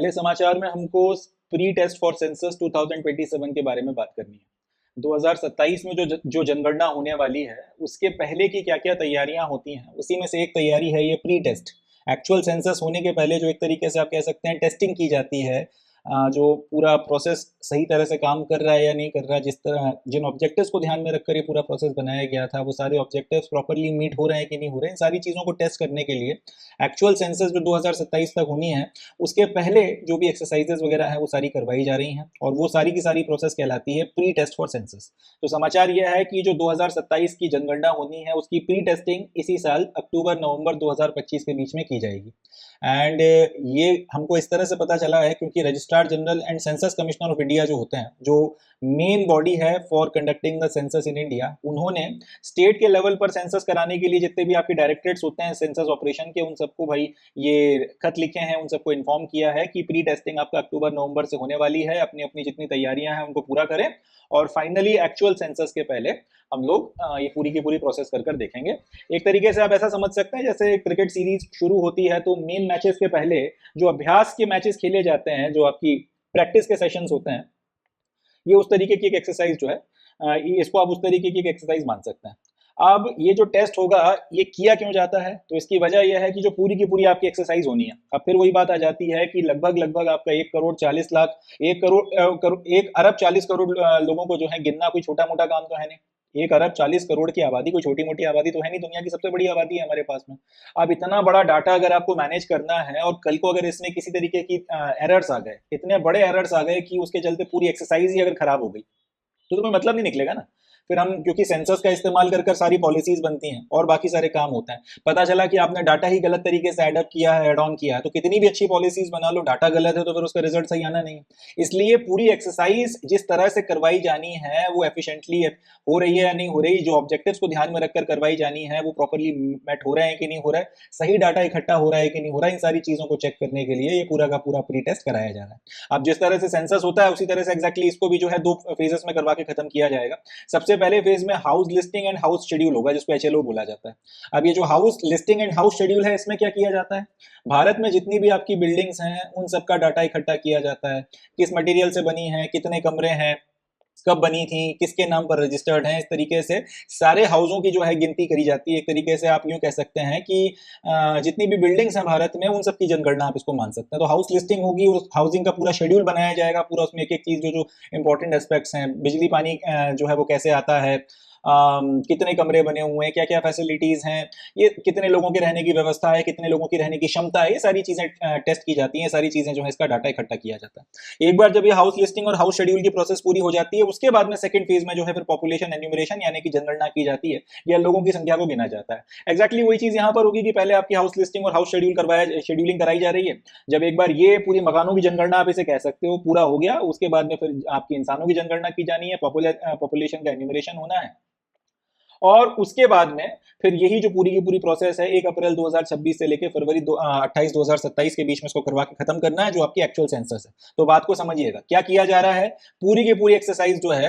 पहले समाचार में हमको प्री टेस्ट फॉर सेंसस 2027 के बारे में बात करनी है। 2027 में जो जनगणना होने वाली है उसके पहले की क्या क्या तैयारियां होती हैं, उसी में से एक तैयारी है ये प्री टेस्ट। एक्चुअल सेंसस होने के पहले जो एक तरीके से आप कह सकते हैं टेस्टिंग की जाती है, जो पूरा प्रोसेस सही तरह से काम कर रहा है या नहीं कर रहा है, जिस तरह जिन ऑब्जेक्टिव्स को ध्यान में रखकर ये पूरा प्रोसेस बनाया गया था वो सारे ऑब्जेक्टिव्स प्रॉपरली मीट हो रहे हैं कि नहीं हो रहे हैं, इन सारी चीज़ों को टेस्ट करने के लिए एक्चुअल सेंसस जो 2027 तक होनी है उसके पहले जो भी एक्सरसाइजेज वगैरह हैं वो सारी करवाई जा रही हैं, और वो सारी की सारी प्रोसेस कहलाती है प्री टेस्ट फॉर सेंसस। तो समाचार यह है कि जो 2027 की जनगणना होनी है उसकी प्री टेस्टिंग इसी साल अक्टूबर नवंबर 2025 के बीच में की जाएगी। एंड ये हमको इस तरह से पता चला है क्योंकि registrar general and census commissioner of India जो होते हैं, जो मेन बॉडी है for conducting the census in India, उन्होंने स्टेट के लेवल पर सेंसस कराने के लिए जितने भी आपके डायरेक्टरेट्स होते हैं सेंसस ऑपरेशन के, उन सबको भाई ये खत लिखे हैं, उन सबको इन्फॉर्म किया है कि प्री टेस्टिंग आपका अक्टूबर नवंबर से होने वाली है, अपनी अपनी जितनी तैयारियां हैं उनको पूरा करें, और फाइनली एक्चुअल सेंसस के पहले हम लोग ये पूरी की पूरी प्रोसेस कर कर देखेंगे। एक तरीके से आप ऐसा समझ सकते हैं जैसे क्रिकेट सीरीज शुरू होती है तो मेन मैचेस के पहले जो अभ्यास के मैचेस खेले जाते हैं, जो आपकी प्रैक्टिस के सेशंस होते हैं, ये उस तरीके की एक एक्सरसाइज जो है, इसको आप उस तरीके की एक एक्सरसाइज मान सकते हैं। अब ये जो टेस्ट होगा ये किया क्यों जाता है, तो इसकी वजह यह है कि जो पूरी की पूरी आपकी एक्सरसाइज होनी है, अब फिर वही बात आ जाती है कि लगभग लगभग आपका 1 करोड़ 40 लाख 1 अरब 40 करोड़ लोगों को जो है गिनना कोई छोटा मोटा काम तो है नहीं। 1 अरब 40 करोड़ की आबादी कोई छोटी मोटी आबादी तो है नहीं, दुनिया की सबसे बड़ी आबादी है हमारे पास में। अब इतना बड़ा डाटा अगर आपको मैनेज करना है और कल को अगर इसमें किसी तरीके की एरर्स आ गए, इतने बड़े एरर्स आ गए कि उसके चलते पूरी एक्सरसाइज ही अगर खराब हो गई तो तुम्हें मतलब नहीं निकलेगा ना। फिर हम क्योंकि सेंसस का इस्तेमाल कर कर सारी पॉलिसीज बनती हैं और बाकी सारे काम होते हैं, पता चला कि आपने डाटा ही गलत तरीके से एडअप किया है, एड ऑन किया है, तो कितनी भी अच्छी पॉलिसीज बना लो, डाटा गलत है तो फिर उसका रिजल्ट सही आना नहीं। इसलिए पूरी एक्सरसाइज जिस तरह से करवाई जानी है वो एफिशिएंटली हो रही है या नहीं हो रही, जो ऑब्जेक्टिव्स को ध्यान में रखकर करवाई जानी है वो प्रॉपरली मेट हो रहे हैं कि नहीं हो रहा है, सही डाटा इकट्ठा हो रहा है कि नहीं हो रहा है, इन सारी चीजों को चेक करने के लिए ये पूरा का पूरा प्री टेस्ट कराया जा रहा है। अब जिस तरह से सेंसस होता है उसी तरह से एग्जैक्टली इसको भी जो है 2 फेजेस में करवा के खत्म किया जाएगा। सबसे पहले फेज में house listing and house schedule होगा, जिसको एचएलओ बोला जाता है। अब ये जो house listing and house schedule है, इसमें क्या किया जाता है, भारत में जितनी भी आपकी बिल्डिंग्स हैं उन सबका डाटा इकट्ठा किया जाता है, किस मटेरियल से बनी है, कितने कमरे हैं, कब बनी थी, किसके नाम पर रजिस्टर्ड हैं, इस तरीके से सारे हाउसों की जो है गिनती करी जाती है। एक तरीके से आप यूं कह सकते हैं कि जितनी भी बिल्डिंग्स हैं भारत में उन सब की जनगणना आप इसको मान सकते हैं। तो हाउस लिस्टिंग होगी, उस हाउसिंग का पूरा शेड्यूल बनाया जाएगा, पूरा उसमें एक एक चीज जो जो इंपॉर्टेंट एस्पेक्ट्स हैं, बिजली पानी जो है वो कैसे आता है, कितने कमरे बने हुए हैं, क्या क्या फैसिलिटीज हैं, ये कितने लोगों के रहने की व्यवस्था है, कितने लोगों की रहने की क्षमता है, ये सारी चीजें टेस्ट की जाती हैं, सारी चीजें जो है इसका डाटा इकट्ठा किया जाता है। एक बार जब ये हाउस लिस्टिंग और हाउस शेड्यूल की प्रोसेस पूरी हो जाती है उसके बाद में सेकंड फेज में जो है फिर पॉपुलेशन एन्यूमरेशन यानी कि जनगणना की जाती है, या लोगों की संख्या को गिना जाता है। एक्जैक्टली वही चीज यहाँ पर होगी कि पहले आपकी हाउस लिस्टिंग और हाउस शेड्यूलिंग कराई जा रही है। जब एक बार ये पूरी मकानों की जनगणना आप इसे कह सकते हो पूरा हो गया, उसके बाद में फिर आपकी इंसानों की जनगणना की जानी है, पॉपुलेशन का एन्यूमरेशन होना है, और उसके बाद में फिर यही जो पूरी की पूरी प्रोसेस है 1 अप्रैल 2026 से लेकर फरवरी 28 2027 के बीच में इसको करवा के खत्म करना है, जो आपकी एक्चुअल सेंसस है। तो बात को समझिएगा क्या किया जा रहा है, पूरी की पूरी एक्सरसाइज जो है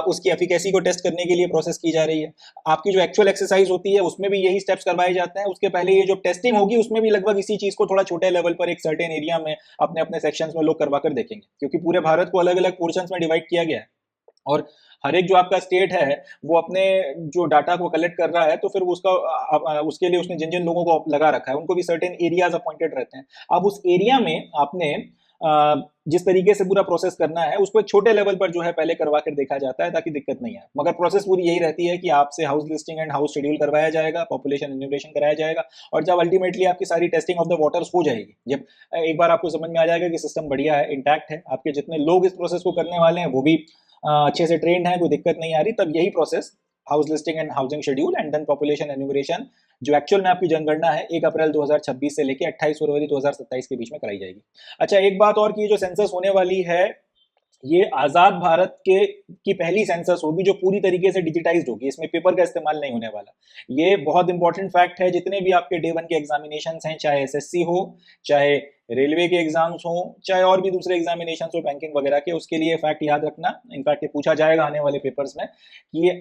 उसकी एफिकेसी को टेस्ट करने के लिए प्रोसेस की जा रही है। आपकी जो एक्चुअल एक्सरसाइज होती है उसमें भी यही स्टेप्स करवाए जाते हैं, उसके पहले ये जो टेस्टिंग होगी उसमें भी लगभग इसी चीज को थोड़ा छोटे लेवल पर एक सर्टेन एरिया में अपने अपने सेक्शंस में लोग करवा कर देखेंगे, क्योंकि पूरे भारत को अलग अलग पोर्शंस में डिवाइड किया गया है, और हर एक जो आपका स्टेट है वो अपने जो डाटा को कलेक्ट कर रहा है तो फिर उसके लिए उसने जिन जिन लोगों को लगा रखा है उनको भी सर्टेन एरियाज अपॉइंटेड रहते हैं। अब उस एरिया में आपने जिस तरीके से पूरा प्रोसेस करना है उसको एक छोटे लेवल पर जो है पहले करवा कर देखा जाता है ताकि दिक्कत नहीं आए, मगर प्रोसेस पूरी यही रहती है कि आपसे house listing and house schedule करवाया जाएगा, पॉपुलेशन एन्यूमरेशन कराया जाएगा, और जब अल्टीमेटली आपकी सारी टेस्टिंग ऑफ द वाटर्स हो जाएगी, जब एक बार आपको समझ में आ जाएगा कि सिस्टम बढ़िया है, इंटैक्ट है, आपके जितने लोग इस प्रोसेस को करने वाले हैं वो भी अच्छे से ट्रेंड है, कोई दिक्कत नहीं आ रही, तब यही process house listing and housing schedule and then population enumeration जो एक्चुअल में आपकी जनगणना है 1 अप्रैल 2026 से लेकर 28 फरवरी 2027 के बीच में कराई जाएगी। अच्छा, एक बात और की जो सेंसस होने वाली है ये आजाद भारत के की पहली सेंसस होगी जो पूरी तरीके से डिजिटाइज्ड होगी, इसमें पेपर का इस्तेमाल नहीं होने वाला। ये बहुत इंपॉर्टेंट फैक्ट है, जितने भी आपके डे 1 के एग्जामिनेशन हैं, चाहे एसएससी हो, चाहे रेलवे के एग्जाम्स हो, चाहे और भी दूसरे एग्जामिनेशन हो बैंकिंग वगैरह के, उसके लिए फैक्ट याद रखना, इनफैक्ट ये पूछा जाएगा आने वाले पेपर्स में कि ये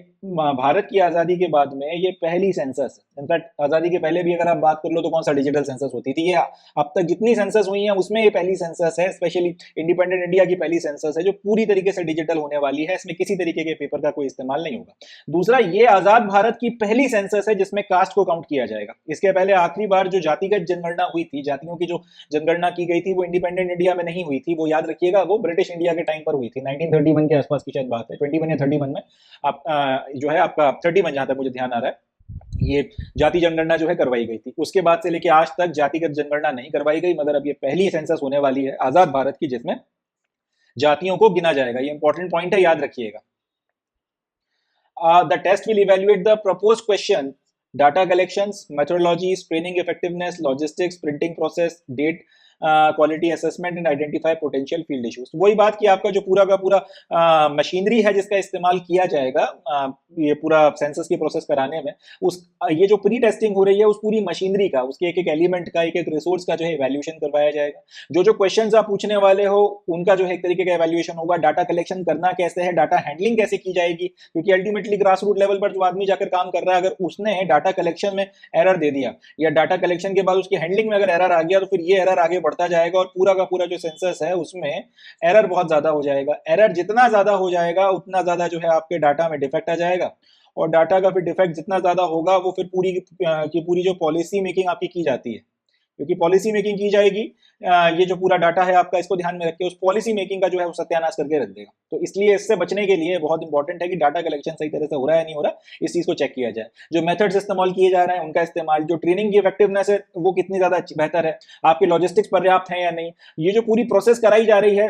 भारत की आज़ादी के बाद में ये पहली सेंसस है। इनफैक्ट आज़ादी के पहले भी अगर आप बात कर लो तो कौन सा डिजिटल सेंसस होती थी, ये अब तक जितनी सेंसस हुई है उसमें ये पहली सेंसस है, स्पेशली इंडिपेंडेंट इंडिया की पहली सेंसस है जो पूरी तरीके से डिजिटल होने वाली है, इसमें किसी तरीके के पेपर का कोई इस्तेमाल नहीं होगा। दूसरा, ये आजाद भारत की पहली सेंसस है जिसमें कास्ट को काउंट किया जाएगा। इसके पहले आखिरी बार जो जातिगत जनगणना हुई थी, जातियों की जो जनगणना की गई थी, वो इंडिपेंडेंट इंडिया में नहीं हुई थी, वो याद रखिएगा, वो ब्रिटिश इंडिया के टाइम पर हुई थी, 1931 के आसपास की शायद बात है, 21 या 31 में। आप जो है आपका 31 जहां तक मुझे ध्यान आ रहा है, ये जाति जनगणना जो है करवाई गई थी। उसके बाद से लेके आज तक जातिगत जनगणना नहीं करवाई गई, मगर अब ये पहली सेंसस होने वाली है आजाद भारत की जिसमें जातियों को गिना जाएगा। ये इंपॉर्टेंट पॉइंट है, याद रखिएगा। The test will evaluate the proposed question, data collections, methodologies, training effectiveness, logistics, printing process, date, quality assessment and identify potential field issues. वही बात कि आपका जो पूरा का पूरा मशीनरी है जिसका इस्तेमाल किया जाएगा ये पूरा सेंसस की प्रोसेस कराने में, उस ये जो प्री टेस्टिंग हो रही है उस पूरी मशीनरी का, उसके एक एक एलिमेंट का, एक एक रिसोर्स का जो है इवैल्यूएशन करवाया जाएगा। जो क्वेश्चंस आप पूछने वाले हो उनका जो है एक तरीके का इवैल्यूएशन होगा। डाटा कलेक्शन करना कैसे है, डाटा हैंडलिंग कैसे की जाएगी, क्योंकि अल्टीमेटली ग्रास रूट लेवल पर जो आदमी जाकर काम कर रहा है, अगर उसने डाटा कलेक्शन में एरर दे दिया या डाटा कलेक्शन के बाद उसकी हैंडलिंग में अगर एरर आ गया तो फिर ये एरर आगे बढ़ता जाएगा और पूरा का पूरा जो सेंसस है उसमें एरर बहुत ज्यादा हो जाएगा। एरर जितना ज्यादा हो जाएगा उतना ज्यादा जो है आपके डाटा में डिफेक्ट आ जाएगा, और डाटा का फिर डिफेक्ट जितना ज्यादा होगा वो फिर पूरी की पूरी जो पॉलिसी मेकिंग आपकी की जाती है, क्योंकि पॉलिसी मेकिंग की जाएगी, ये जो पूरा डाटा है आपका इसको ध्यान में रख के उस पॉलिसी मेकिंग का जो है वो सत्यानाश करके रख देगा। तो इसलिए इससे बचने के लिए बहुत इंपॉर्टेंट है कि डाटा कलेक्शन सही तरह से हो रहा है नहीं हो रहा, इस चीज को चेक किया जाए। जो मेथड्स इस्तेमाल किए जा रहे हैं उनका इस्तेमाल, जो ट्रेनिंग की इफेक्टिवनेस है वो कितनी ज्यादा बेहतर है, आपकी लॉजिस्टिक्स पर्याप्त है या नहीं, ये जो पूरी प्रोसेस कराई जा रही है,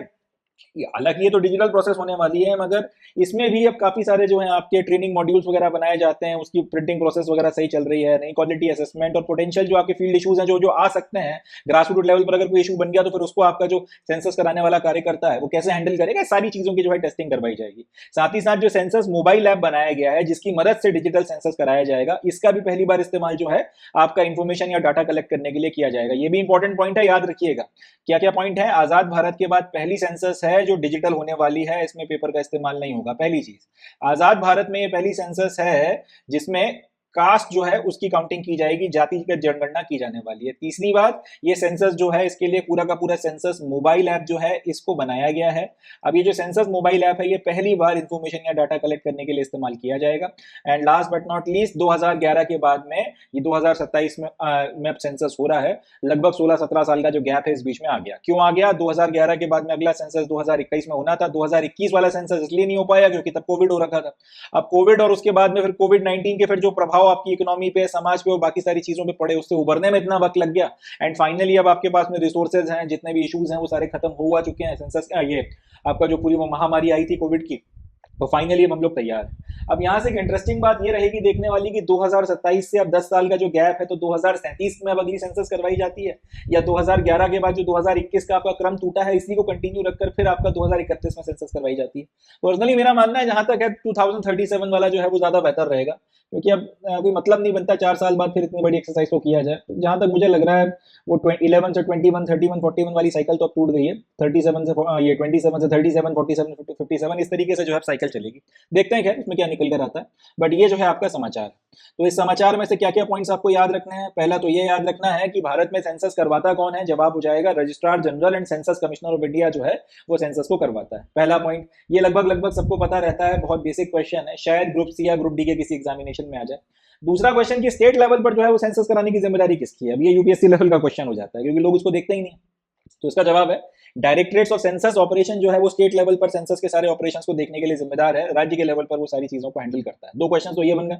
हालांकि ये तो डिजिटल प्रोसेस होने वाली है, मगर इसमें भी अब काफी सारे जो है आपके ट्रेनिंग मॉड्यूल्स वगैरह बनाए जाते हैं, उसकी प्रिंटिंग प्रोसेस वगैरह सही चल रही है नहीं, क्वालिटी असेसमेंट और पोटेंशियल जो आपके फील्ड इश्यूज हैं जो जो आ सकते हैं ग्रास रूट लेवल पर, अगर कोई इशू बन गया तो फिर उसको आपका जो सेंसस कराने वाला कार्यकर्ता है वो कैसे हैंडल करेगा, सारी चीजों की जो है टेस्टिंग करवाई जाएगी। साथ ही साथ जो सेंसस मोबाइल ऐप बनाया गया है जिसकी मदद से डिजिटल सेंसस कराया जाएगा, इसका भी पहली बार इस्तेमाल जो है आपका इंफॉर्मेशन या डाटा कलेक्ट करने के लिए किया जाएगा। ये भी इंपॉर्टेंट पॉइंट है, याद रखिएगा। क्या क्या पॉइंट है, आजाद भारत के बाद पहली सेंसस है जो डिजिटल होने वाली है, इसमें पेपर का इस्तेमाल नहीं होगा। पहली चीज, आजाद भारत में ये पहली सेंसस है जिसमें कास्ट जो है उसकी काउंटिंग की जाएगी, जाति की जनगणना की जाने वाली है। तीसरी बात, ये सेंसस जो है इसके लिए पूरा का पूरा सेंसस मोबाइल ऐप जो है इसको बनाया गया है। अब ये जो सेंसस मोबाइल ऐप है ये पहली बार इंफॉर्मेशन या डाटा कलेक्ट करने के लिए इस्तेमाल किया जाएगा। And last but not least, 2011 के बाद में ये 2027 में सेंसस हो रहा है, लगभग 16-17 साल का जो गैप है इस बीच में आ गया। क्यों आ गया? 2011 के बाद में अगला सेंसस 2021 में होना था, 2021 वाला सेंसस इसलिए नहीं हो पाया क्योंकि तब कोविड हो रखा था। अब कोविड और उसके बाद में फिर कोविड-19 के फिर जो प्रभाव आपकी इकोनॉमी पे, समाज पे और बाकी सारी चीजों पे पड़े, उससे उभरने में इतना वक्त लग गया। एंड फाइनली अब आपके पास में रिसोर्सेज हैं, जितने भी इश्यूज हैं वो सारे खत्म हुआ चुके हैं। सेंसस ये आपका जो पूरी वो महामारी आई थी कोविड की, तो फाइनली अब हम लोग तैयार हैं। अब यहाँ से एक इंटरेस्टिंग बात ये रहेगी देखने वाली कि 2027 से अब 10 साल का जो गैप है, तो 2037 में अब अगली सेंसस करवाई जाती है, या 2011 के बाद जो 2021 का आपका क्रम टूटा है इसी को कंटिन्यू रखकर फिर आपका 2031 में सेंसस करवाई जाती है। पर्सनली मेरा मानना है जहां तक है 2037 वाला जो है वो ज्यादा बेहतर रहेगा, क्योंकि अब कोई मतलब नहीं बनता 4 साल बाद फिर इतनी बड़ी एक्सरसाइज को किया जाए। तो जहां तक मुझे लग रहा है वो 11 से 21, 31, 41 वाली साइकिल तो अब टूट गई है, 37 से ये 27 से 37, 47, 57 इस तरीके से जो है साइकिल चलेगी। देखते हैं खैर उसमें क्या निकल कर आता है, बट ये जो है आपका समाचार है। तो इस समाचार में से क्या क्या पॉइंट्स आपको याद रखने हैं? पहला तो ये याद रखना है कि भारत में सेंसस करवाता कौन है, जवाब हो जाएगा registrar general and census commissioner of India जो है वो सेंसस को करवाता है। पहला पॉइंट ये लगभग सबको पता रहता है, बहुत बेसिक क्वेश्चन है, शायद ग्रुप सी या ग्रुप डी के किसी एग्जामिनेशन में आ जाए। दूसरा क्वेश्चन कि स्टेट लेवल पर जो है वो सेंसस कराने की जिम्मेदारी किसकी है? अब ये यूपीएससी लेवल का क्वेश्चन हो जाता है क्योंकि लोग उसको देखते ही नहीं। तो इसका जवाब है डायरेक्टरेट्स ऑफ सेंसस ऑपरेशन जो है वो स्टेट लेवल पर सेंसस के सारे ऑपरेशंस को देखने के लिए जिम्मेदार है, राज्य के लेवल पर वो सारी चीजों को हैंडल करता है। 2 क्वेश्चन तो ये बन गए।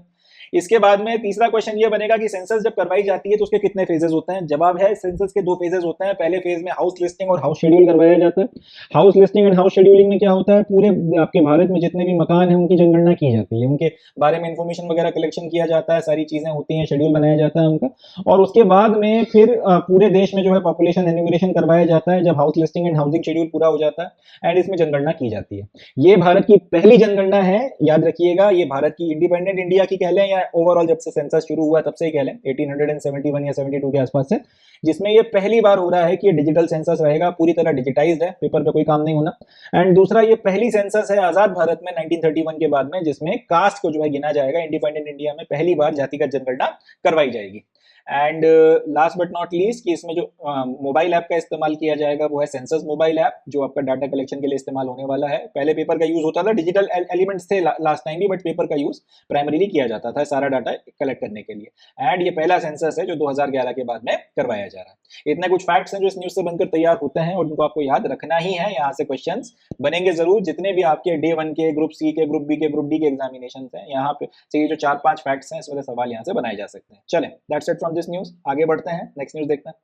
इसके बाद में तीसरा क्वेश्चन ये बनेगा कि सेंसस जब करवाई जाती है तो उसके कितने फेजेस होते हैं? जवाब है सेंसस के 2 फेजेस होते हैं। पहले फेज में हाउस लिस्टिंग और हाउस शेड्यूल करवाया जाता है। House listing and house scheduling में क्या होता है, पूरे आपके भारत में जितने भी मकान हैं उनकी जनगणना की जाती है, उनके बारे में इंफॉर्मेशन वगैरह कलेक्शन किया जाता है, सारी चीजें होती हैं, शेड्यूल बनाया जाता है उनका, और उसके बाद में फिर पूरे देश में जो है पॉपुलेशन एन्यूमरेशन करवाया जाता है जब house listing and housing schedule पूरा हो जाता है, एंड इसमें जनगणना की जाती है। ये भारत की पहली जनगणना है, याद रखिएगा। ये भारत की इंडिपेंडेंट इंडिया की कह लें या है ओवरऑल जब से सेंसस शुरू हुआ तब से ही कह लें 1871 या 72 के आसपास से, जिसमें ये पहली बार हो रहा है कि ये डिजिटल सेंसस रहेगा, पूरी तरह डिजिटाइज्ड है, पेपर पे कोई काम नहीं होना। एंड दूसरा, ये पहली सेंसस है आजाद भारत में 1931 के बाद में जिसमें कास्ट को जो है गिना जाएगा। इंडिपेंडेंट इंडिया में पहली बार जातिगत जनगणना करवाई जाएगी। And last but not least कि इसमें जो मोबाइल ऐप का इस्तेमाल किया जाएगा वो है सेंसस मोबाइल ऐप, जो आपका डाटा कलेक्शन के लिए इस्तेमाल होने वाला है। पहले पेपर का यूज होता था, डिजिटल एलिमेंट्स थे लास्ट टाइम भी, बट पेपर का यूज प्राइमरीली किया जाता था सारा डाटा कलेक्ट करने के लिए। एंड ये पहला सेंसस है जो 2011 के बाद में करवाया जा रहा है। इतने कुछ फैक्ट्स हैं जो इस न्यूज से बनकर तैयार होते हैं और उनको आपको याद रखना ही है। यहाँ से क्वेश्चन बनेंगे जरूर, जितने भी आपके डे 1 के, ग्रुप सी के, ग्रुप बी के, ग्रुप डी के एग्जामिनेशन हैं, यहाँ पे से ये जो 4-5 फैक्ट्स हैं इस वजह सवाल यहाँ से बनाए जा सकते हैं। चलें, that's it from this news. आगे बढ़ते हैं, नेक्स्ट न्यूज देखते हैं।